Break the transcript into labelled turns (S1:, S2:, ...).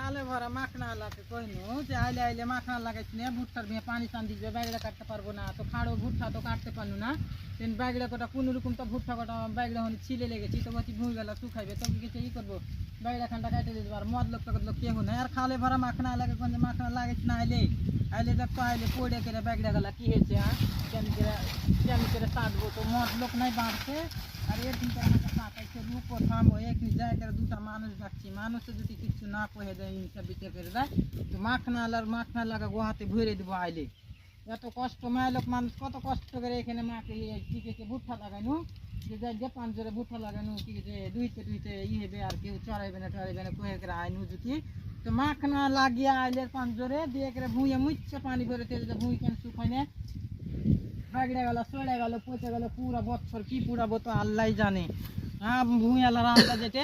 S1: খালে ভরা মাখনা লাগে কইনু যে আইলে আইলে মাখনা লাগাইছি না ভুট্টার দিয়ে পানি টান দিবে ব্যাগড়া কাটতে পারবো না তো খাড়ো ভুট্টা তো কাটতে পারবো না তেন ব্যাগড়া কটা কোনো রকম তো ভুট্টা কটা ব্যাগড়া হলে ছিলে লেগেছি তো বলছি ভুঁই গেল শুকাইবে তো কিছু ই করবো ব্যাগড়া খানটা কাটে দিতে পারবো মদ লোক লোক কেউ না আর খালে ভরা মাখনা লাগে কোন মাখনা লাগাইছি না আইলে আইলে দেখো আইলে পড়ে করে ব্যাগড়া গেলা কি হয়েছে হ্যাঁ কেন করে কাটবো তো মদ লোক নাই বাড়ছে আর এর দিন আমাকে পাঠাইছে রূপ থাম একনি জায়গায় দুটা মানুষ ডাকছি মানুষে যদি কিছু না কয়ে দেয় ইনসা বিতে করে দেয় তো মাখনা লাগা গোহাতে ভরে দেবো আইলে এত কষ্ট মায়ের লোক মানুষ কত কষ্ট করে এখানে মাকে কি কেছে ভুট্টা লাগানো যে যাই যে পাঁচজোরে ভুট্টা লাগানো কি কেছে দুইতে ই হবে আর কেউ চড়াইবে না কয়ে করে আইনু যদি তো মাখনা লাগিয়ে আইলে পাঁচজোরে দিয়ে করে ভুঁয়ে মুচ্ছে পানি ভরে তেল ভুঁই কেন শুকায় না বাগড়ে গেল চড়ে গেল পচে গেল পুরা বছর কি পুরাবো তো আল্লাহ জানে হ্যাঁ ভুঁই আল্লাহ রাস্তা যেতে